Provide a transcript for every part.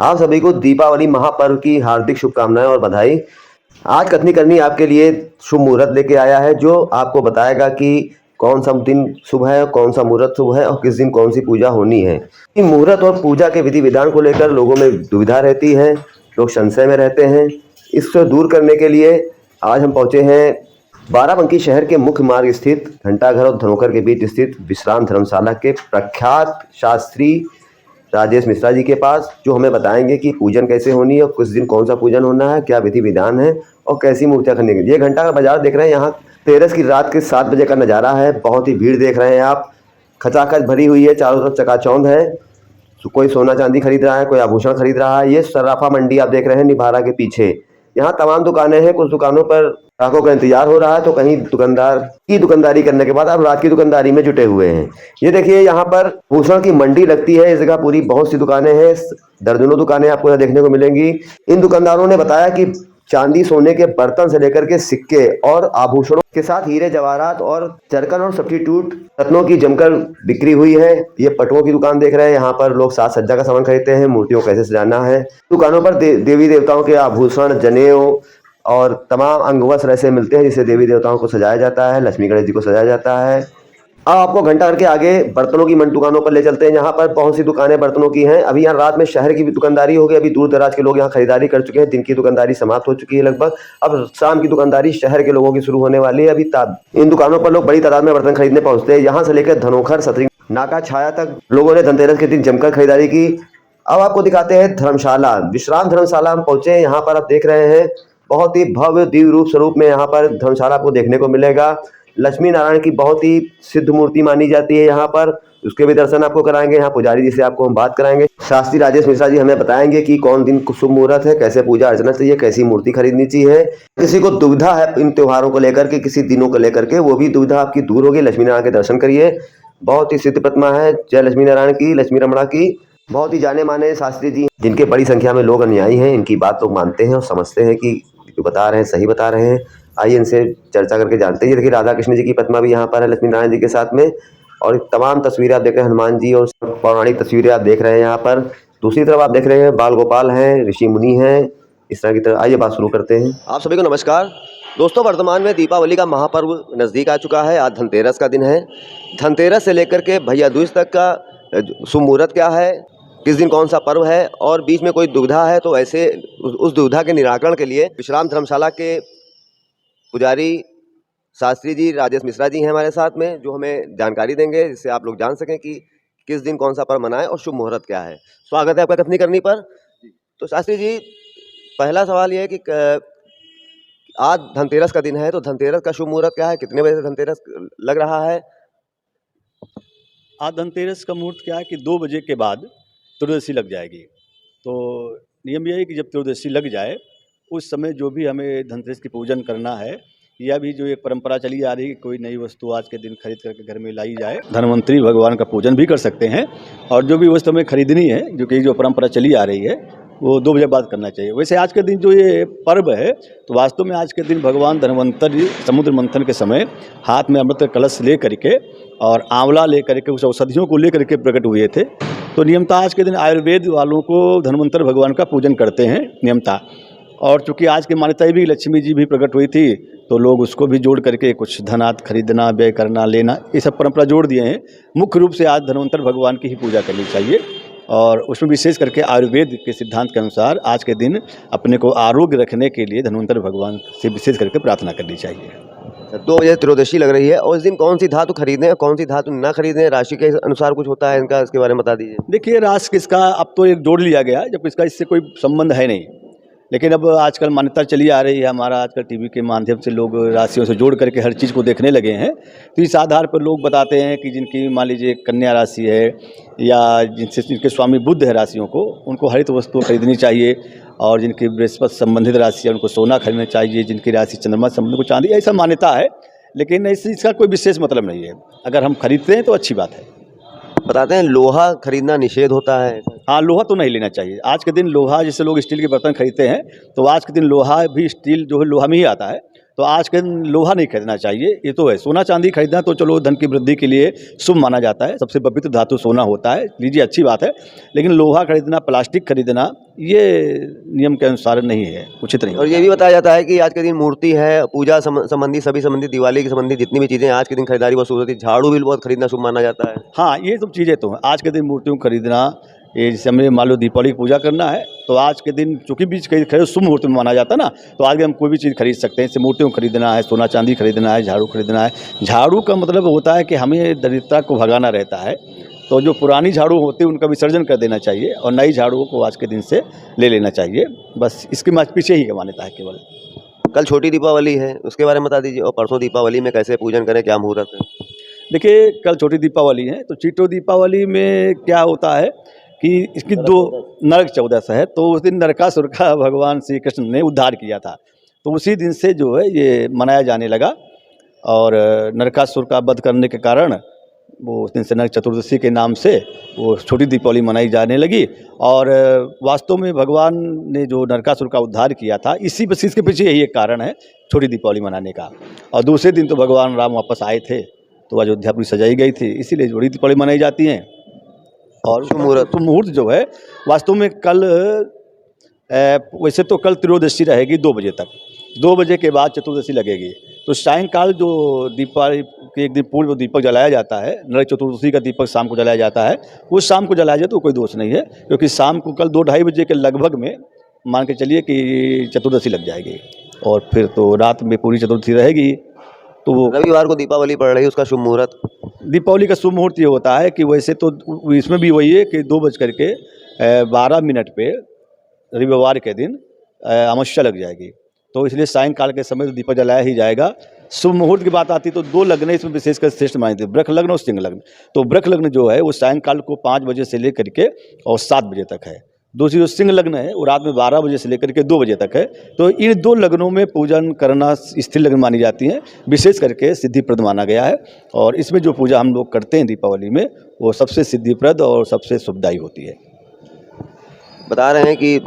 आप सभी को दीपावली महापर्व की हार्दिक शुभकामनाएं और बधाई। आज कथनी करनी आपके लिए शुभ मुहूर्त लेके आया है, जो आपको बताएगा कि कौन सा दिन शुभ है, कौन सा मुहूर्त शुभ है और किस दिन कौन सी पूजा होनी है। इन मुहूर्त और पूजा के विधि विधान को लेकर लोगों में दुविधा रहती है, लोग संशय में रहते हैं। इससे दूर करने के लिए आज हम पहुंचे हैं बाराबंकी शहर के मुख्य मार्ग स्थित घंटाघर और धनोकर के बीच स्थित विश्राम धर्मशाला के प्रख्यात शास्त्री राजेश मिश्रा जी के पास, जो हमें बताएंगे कि पूजन कैसे होनी है और किस दिन कौन सा पूजन होना है, क्या विधि विधान है और कैसी मूर्तियां खरीदने की। ये घंटा का बाजार देख रहे हैं, यहाँ तेरस की रात के 7 बजे का नज़ारा है। बहुत ही भीड़ देख रहे हैं आप, खचाखच भरी हुई है, चारों तरफ चकाचौंध है। कोई सोना चांदी खरीद रहा है, कोई आभूषण खरीद रहा है। ये सराफा मंडी आप देख रहे हैं निभारा के पीछे। यहाँ तमाम दुकानें हैं, कुछ दुकानों पर ग्राहकों का इंतजार हो रहा है, तो कहीं दुकानदार की दुकानदारी करने के बाद अब रात की दुकानदारी में जुटे हुए हैं। ये देखिए, यहाँ पर भूषण की मंडी लगती है। इस जगह पूरी बहुत सी दुकानें हैं, दर्जनों दुकानें आपको यहाँ देखने को मिलेंगी। इन दुकानदारों ने बताया कि चांदी सोने के बर्तन से लेकर के सिक्के और आभूषणों के साथ हीरे जवाहरात और जरकन और सब्स्टिट्यूट रत्नों की जमकर बिक्री हुई है। ये पटुओं की दुकान देख रहे हैं, यहाँ पर लोग साज सज्जा का सामान खरीदते हैं, मूर्तियों को कैसे सजाना है। दुकानों पर देवी देवताओं के आभूषण, जनेऊ और तमाम अंग वस्त्र ऐसे मिलते हैं जिससे देवी देवताओं को सजाया जाता है, लक्ष्मी गणेश जी को सजाया जाता है। अब आपको घंटाघर के आगे बर्तनों की दुकानों पर ले चलते हैं। यहाँ पर बहुत सी दुकानें बर्तनों की हैं। अभी यहाँ रात में शहर की भी दुकानदारी हो गई, अभी दूर दराज के लोग यहाँ खरीदारी कर चुके हैं। दिन की दुकानदारी समाप्त हो चुकी है लगभग। अब शाम की दुकानदारी शहर के लोगों की शुरू होने वाली है। अभी इन दुकानों पर लोग बड़ी तादाद में बर्तन खरीदने पहुंचते हैं। यहाँ से लेकर धनोखर, सतरी, नाका छाया तक लोगों ने धनतेरस के दिन जमकर खरीदारी की। अब आपको दिखाते हैं धर्मशाला, विश्राम धर्मशाला हम पहुंचे। यहाँ पर आप देख रहे हैं बहुत ही भव्य दिव्य रूप स्वरूप में यहाँ पर धर्मशाला आपको देखने को मिलेगा। लक्ष्मी नारायण की बहुत ही सिद्ध मूर्ति मानी जाती है यहाँ पर, उसके भी दर्शन आपको कराएंगे। यहाँ पुजारी जी से आपको हम बात कराएंगे। शास्त्री राजेश मिश्रा जी हमें बताएंगे कि कौन दिन शुभ मुहूर्त है, कैसे पूजा अर्चना चाहिए, कैसी मूर्ति खरीदनी चाहिए। किसी को दुविधा है इन त्योहारों को लेकर के, किसी दिनों को लेकर के, वो भी दुविधा आपकी दूर होगी। लक्ष्मी नारायण के दर्शन करिए, बहुत ही सिद्ध प्रतिमा है जय लक्ष्मी नारायण की, लक्ष्मी रमणा की। बहुत ही जाने माने शास्त्री जी, जिनके बड़ी संख्या में लोग अनुयायी हैं। इनकी बात लोग मानते हैं और समझते हैं कि जो बता रहे हैं सही बता रहे हैं। आइए इनसे चर्चा करके जानते हैं। देखिए, राधा कृष्ण जी की प्रतिमा भी यहाँ पर है लक्ष्मी नारायण जी के साथ में, और तमाम तस्वीरें आप देख रहे हैं, हनुमान जी और पौराणिक तस्वीरें आप देख रहे हैं यहाँ पर। दूसरी तरफ आप देख रहे हैं बाल गोपाल हैं, ऋषि मुनि हैं, इस तरह की तरह। आइए बात शुरू करते हैं। आप सभी को नमस्कार दोस्तों। वर्तमान में दीपावली का महापर्व नज़दीक आ चुका है। आज धनतेरस का दिन है। धनतेरस से लेकर के भैया दूज तक का शुभ मुहूर्त क्या है, किस दिन कौन सा पर्व है, और बीच में कोई दुविधा है तो ऐसे उस दुविधा के निराकरण के लिए विश्राम धर्मशाला के पुजारी शास्त्री जी राजेश मिश्रा जी हैं हमारे साथ में, जो हमें जानकारी देंगे जिससे आप लोग जान सकें कि किस दिन कौन सा पर्व मनाएं और शुभ मुहूर्त क्या है। स्वागत है आपका कथनी करनी पर। तो शास्त्री जी, पहला सवाल ये है कि आज धनतेरस का दिन है, तो धनतेरस का शुभ मुहूर्त क्या है, कितने बजे से धनतेरस लग रहा है? आज धनतेरस का मुहूर्त क्या है कि 2 बजे के बाद त्रयोदशी लग जाएगी। तो नियम यह है कि जब त्रयोदशी लग जाए उस समय जो भी हमें धनतेरस की पूजन करना है, यह भी जो एक परंपरा चली आ रही है कि कोई नई वस्तु आज के दिन खरीद करके घर में लाई जाए। धनवंतरी भगवान का पूजन भी कर सकते हैं, और जो भी वस्तु हमें खरीदनी है, जो कि जो परंपरा चली आ रही है, वो 2 बजे बाद करना चाहिए। वैसे आज के दिन जो ये पर्व है, तो वास्तव में आज के दिन भगवान धनवंतरी समुद्र मंथन के समय हाथ में अमृत कलश ले करके और आंवला ले करके उस औषधियों को ले करके प्रकट हुए थे। तो नियमता आज के दिन आयुर्वेद वालों को धनवंतर भगवान का पूजन करते हैं नियमता। और चूँकि आज की मान्यता भी लक्ष्मी जी भी प्रकट हुई थी, तो लोग उसको भी जोड़ करके कुछ धनात खरीदना, व्यय करना, लेना, ये सब परंपरा जोड़ दिए हैं। मुख्य रूप से आज धनवंतर भगवान की ही पूजा करनी चाहिए, और उसमें विशेष करके आयुर्वेद के सिद्धांत के अनुसार आज के दिन अपने को आरोग्य रखने के लिए धनवंतर भगवान से विशेष करके प्रार्थना करनी चाहिए। 2 बजे त्रयोदशी लग रही है, और इस दिन कौन सी धातु खरीदें और कौन सी धातु ना खरीदें, राशि के अनुसार कुछ होता है इनका, इसके बारे में बता दीजिए। देखिए, राशि किसका अब तो एक जोड़ लिया गया है, जब इसका इससे कोई संबंध है नहीं। लेकिन अब आजकल मान्यता चली आ रही है, हमारा आजकल टीवी के माध्यम से लोग राशियों से जोड़ करके हर चीज़ को देखने लगे हैं। तो इस आधार पर लोग बताते हैं कि जिनकी मान लीजिए कन्या राशि है, या जिनके स्वामी बुध है राशियों को, उनको हरित वस्तु खरीदनी चाहिए, और जिनकी बृहस्पति संबंधित राशि है उनको सोना खरीदना चाहिए, जिनकी राशि चंद्रमा संबंधित को चांदी, ऐसा मान्यता है। लेकिन इसका कोई विशेष मतलब नहीं है। अगर हम खरीदते हैं तो अच्छी बात है। बताते हैं लोहा खरीदना निषेध होता है। हाँ, लोहा तो नहीं लेना चाहिए आज के दिन। लोहा, जैसे लोग स्टील के बर्तन खरीदते हैं, तो आज के दिन लोहा भी, स्टील जो है लोहा में ही आता है, तो आज के दिन लोहा नहीं खरीदना चाहिए, ये तो है। सोना चांदी खरीदना तो चलो धन की वृद्धि के लिए शुभ माना जाता है, सबसे पवित्र धातु सोना होता है, लीजिए अच्छी बात है। लेकिन लोहा खरीदना, प्लास्टिक खरीदना, ये नियम के अनुसार नहीं है, उचित नहीं। और ये भी बताया जाता है कि आज के दिन मूर्ति है, पूजा संबंधी सभी संबंधी, दिवाली के संबंधी जितनी भी चीज़ें आज के दिन खरीदारी बहुत शुभ होती है। झाड़ू भी बहुत खरीदना शुभ माना जाता है। हाँ, ये सब चीज़ें तो हैं। आज के दिन मूर्तियों को खरीदना, ये जैसे हमें मान लो दीपावली की पूजा करना है, तो आज के दिन चूँकि बीज खरीद शुभ मुहूर्त में माना जाता है ना, तो आज हम कोई भी चीज़ खरीद सकते हैं। जैसे मूर्तियों को खरीदना है, सोना चांदी खरीदना है, झाड़ू खरीदना है। झाड़ू का मतलब होता है कि हमें दरिद्रता को भगाना रहता है, तो जो पुरानी झाड़ू होती है उनका विसर्जन कर देना चाहिए और नई झाड़ुओं को आज के दिन से ले लेना चाहिए। बस इसके पीछे ही मान्यता है केवल। कल छोटी दीपावली है, उसके बारे में बता दीजिए। और परसों दीपावली में कैसे पूजन करें, क्या मुहूर्त है? देखिए, कल छोटी दीपावली है, तो चीटो दीपावली में क्या होता है कि इसकी दो नरक चौदस है, तो उस दिन नरकासुर का भगवान श्री कृष्ण ने उद्धार किया था, तो उसी दिन से जो है ये मनाया जाने लगा। और नरकासुर का वध करने के कारण वो उस दिन से नरक चतुर्दशी के नाम से वो छोटी दीपावली मनाई जाने लगी। और वास्तव में भगवान ने जो नरकासुर का उद्धार किया था, इसी बस इसके पीछे यही एक कारण है छोटी दीपावली मनाने का। और दूसरे दिन तो भगवान राम वापस आए थे, तो अयोध्या पूरी सजाई गई थी, इसीलिए छोटी दीपावली मनाई जाती हैं। और मुहूर्त जो है वास्तव में कल वैसे तो कल त्रयोदशी रहेगी 2 बजे तक, 2 बजे के बाद चतुर्दशी लगेगी। तो सायंकाल जो दीपावली के एक दिन पूर्व दीपक जलाया जाता है, नरक चतुर्दशी का दीपक शाम को जलाया जाता है, उस शाम को जलाया जाए तो कोई दोष नहीं है, क्योंकि शाम को कल 2-2:30 बजे के लगभग में मान के चलिए कि चतुर्दशी लग जाएगी और फिर तो रात में पूरी चतुर्दशी रहेगी। तो रविवार को दीपावली पड़ रही है, उसका शुभ मुहूर्त? दीपावली का शुभ मुहूर्त ये होता है कि वैसे तो इसमें भी वही है कि 2:12 पे रविवार के दिन अमावस्या लग जाएगी, तो इसलिए सायंकाल के समय तो दीपक जलाया ही जाएगा। शुभ मुहूर्त की बात आती तो 2 लग्न इसमें विशेषकर श्रेष्ठ मानी थी, ब्रख लग्न और सिंह लग्न। तो ब्रख लग्न जो है वो सायंकाल को 5 बजे से लेकर के और 7 बजे तक है। दूसरी जो सिंह लग्न है वो रात में 12 बजे से लेकर के 2 बजे तक है। तो इन 2 लग्नों में पूजन करना स्थिर लग्न मानी जाती है, विशेष करके सिद्धिप्रद माना गया है। और इसमें जो पूजा हम लोग करते हैं दीपावली में, वो सबसे सिद्धिप्रद और सबसे शुभदायी होती है। बता रहे हैं कि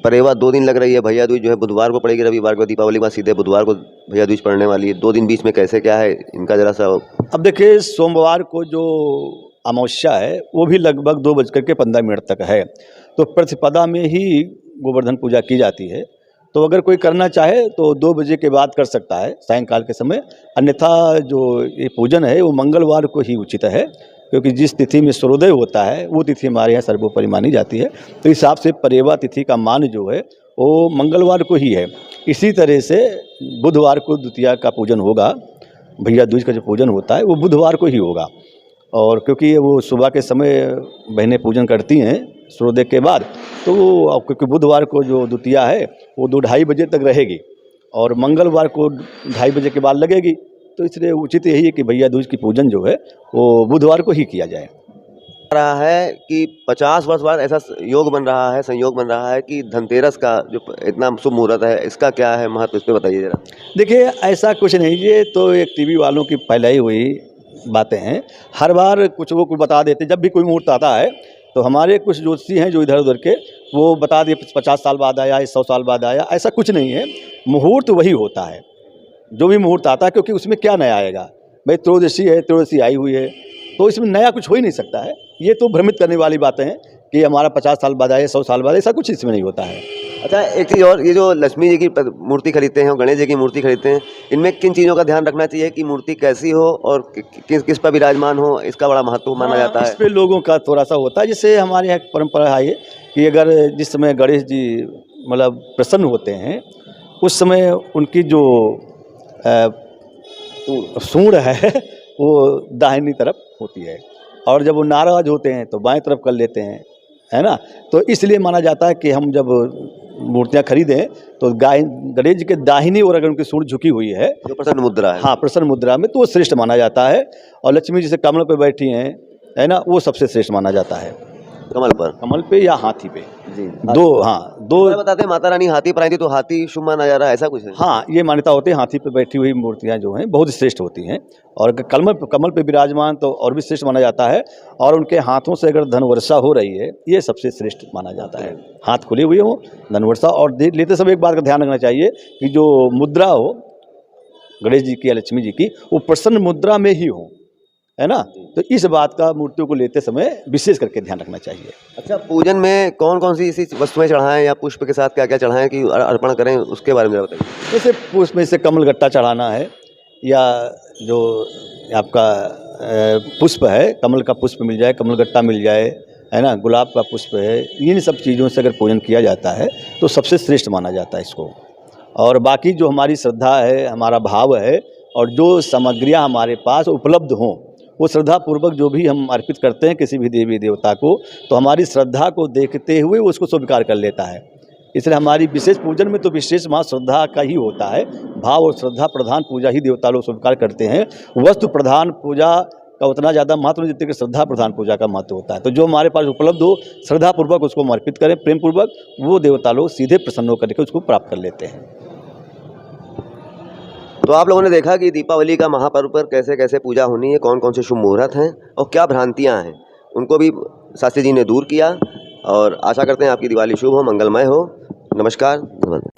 परेवा 2 दिन लग रही है। भैया दूज जो है बुधवार को पड़ेगी, रविवार को दीपावली के बाद सीधे बुधवार को भैया दूज पड़ने वाली है। 2 दिन बीच में कैसे क्या है इनका जरा सा? अब देखिए, सोमवार को जो अमावस्या है वो भी लगभग 2:15 तक है, तो प्रतिपदा में ही गोवर्धन पूजा की जाती है। तो अगर कोई करना चाहे तो 2 बजे के बाद कर सकता है सायंकाल के समय, अन्यथा जो ये पूजन है वो मंगलवार को ही उचित है, क्योंकि जिस तिथि में सूर्योदय होता है वो तिथि हमारे यहाँ सर्वोपरि मानी जाती है। तो इस हिसाब से परेवा तिथि का मान जो है वो मंगलवार को ही है। इसी तरह से बुधवार को द्वितीया का पूजन होगा, भैया दूज का जो पूजन होता है वो बुधवार को ही होगा। और क्योंकि वो सुबह के समय बहनें पूजन करती हैं सूर्योदय के बाद, तो वो क्योंकि बुधवार को जो द्वितीया है वो 2-2:30 बजे तक रहेगी और मंगलवार को 2:30 बजे के बाद लगेगी। तो इसलिए उचित यही है कि भैया दूज की पूजन जो है वो बुधवार को ही किया जाए। रहा है कि 50 वर्ष बाद ऐसा योग बन रहा है, संयोग बन रहा है कि धनतेरस का जो इतना शुभ मुहूर्त है, इसका क्या है महत्व, इस पे बताइए जरा। देखिए, ऐसा कुछ नहीं, ये तो एक टीवी वालों की फैलाई हुई बातें हैं। हर बार कुछ वो कुछ बता देते, जब भी कोई मुहूर्त आता है तो हमारे कुछ ज्योतिषी हैं जो इधर उधर के, वो बता दिए 50 साल बाद आया, 100 साल बाद आया। ऐसा कुछ नहीं है, मुहूर्त वही होता है जो भी मुहूर्त आता है, क्योंकि उसमें क्या नया आएगा भाई? त्रयोदशी है, त्रयोदशी आई हुई है, तो इसमें नया कुछ हो ही नहीं सकता है। ये तो भ्रमित करने वाली बातें हैं कि हमारा 50 साल बाद आया, 100 साल बाद, ऐसा कुछ इसमें नहीं होता है। अच्छा, एक चीज़ और, ये जो लक्ष्मी जी की मूर्ति खरीदते हैं और गणेश जी की मूर्ति खरीदते हैं, इनमें किन चीज़ों का ध्यान रखना चाहिए कि मूर्ति कैसी हो और किस पर विराजमान हो, इसका बड़ा महत्व माना जाता है? इस पे लोगों का थोड़ा सा होता है। जैसे हमारे यहाँ परंपरा है ये कि अगर जिस समय गणेश जी मतलब प्रसन्न होते हैं, उस समय उनकी जो सूंड है वो दाहिनी तरफ होती है, और जब वो नाराज होते हैं तो बाएं तरफ कर लेते हैं, है ना। तो इसलिए माना जाता है कि हम जब मूर्तियां खरीदें तो गणेश जी के दाहिनी ओर अगर उनकी सूंड झुकी हुई है, जो प्रसन्न मुद्रा है, हाँ प्रसन्न मुद्रा में, तो वो श्रेष्ठ माना जाता है। और लक्ष्मी जी से कमल पे बैठी हैं, है ना, वो सबसे श्रेष्ठ माना जाता है। कमल पे या हाथी पे जी, दो बताते हैं माता रानी हाथी पर आई थी तो हाथी शुभ माना जा रहा है, ऐसा कुछ है? हाँ, ये मान्यता होती है, हाथी पे बैठी हुई मूर्तियाँ जो हैं बहुत श्रेष्ठ होती हैं। और अगर कमल पे विराजमान तो और भी श्रेष्ठ माना जाता है। और उनके हाथों से अगर धन वर्षा हो रही है, ये सबसे श्रेष्ठ माना जाता है। हाथ खुले हुए हो, धन वर्षा। और लेते समय एक बात का ध्यान रखना चाहिए कि जो मुद्रा हो गणेश जी की या लक्ष्मी जी की, वो प्रसन्न मुद्रा में ही हों, है ना। तो इस बात का मूर्तियों को लेते समय विशेष करके ध्यान रखना चाहिए। अच्छा, पूजन में कौन कौन सी ऐसी वस्तुएं चढ़ाएं या पुष्प के साथ क्या क्या चढ़ाएं कि अर्पण करें, उसके बारे में बताइए। जैसे पुष्प में से कमलगट्टा चढ़ाना है, या जो आपका पुष्प है, कमल का पुष्प मिल जाए, कमलगट्टा मिल जाए, है ना, गुलाब का पुष्प है, इन सब चीज़ों से अगर पूजन किया जाता है तो सबसे श्रेष्ठ माना जाता है इसको। और बाकी जो हमारी श्रद्धा है, हमारा भाव है, और जो सामग्रियाँ हमारे पास उपलब्ध हों, वो श्रद्धापूर्वक जो भी हम अर्पित करते हैं किसी भी देवी देवता को, तो हमारी श्रद्धा को देखते हुए वो उसको स्वीकार कर लेता है। इसलिए हमारी विशेष पूजन में तो विशेष वहाँ श्रद्धा का ही होता है। भाव और श्रद्धा प्रधान पूजा ही देवता लोग स्वीकार करते हैं। वस्तु प्रधान पूजा का उतना ज़्यादा महत्व नहीं जितने कि श्रद्धा प्रधान पूजा का महत्व होता है। तो जो हमारे पास उपलब्ध हो, श्रद्धापूर्वक उसको समर्पित करें, प्रेम पूर्वक, वो देवता लोग सीधे प्रसन्न होकर के उसको प्राप्त कर लेते हैं। तो आप लोगों ने देखा कि दीपावली का महापर्व पर कैसे कैसे पूजा होनी है, कौन कौन से शुभ मुहूर्त हैं और क्या भ्रांतियाँ हैं, उनको भी शास्त्री जी ने दूर किया। और आशा करते हैं आपकी दिवाली शुभ हो, मंगलमय हो। नमस्कार, धन्यवाद।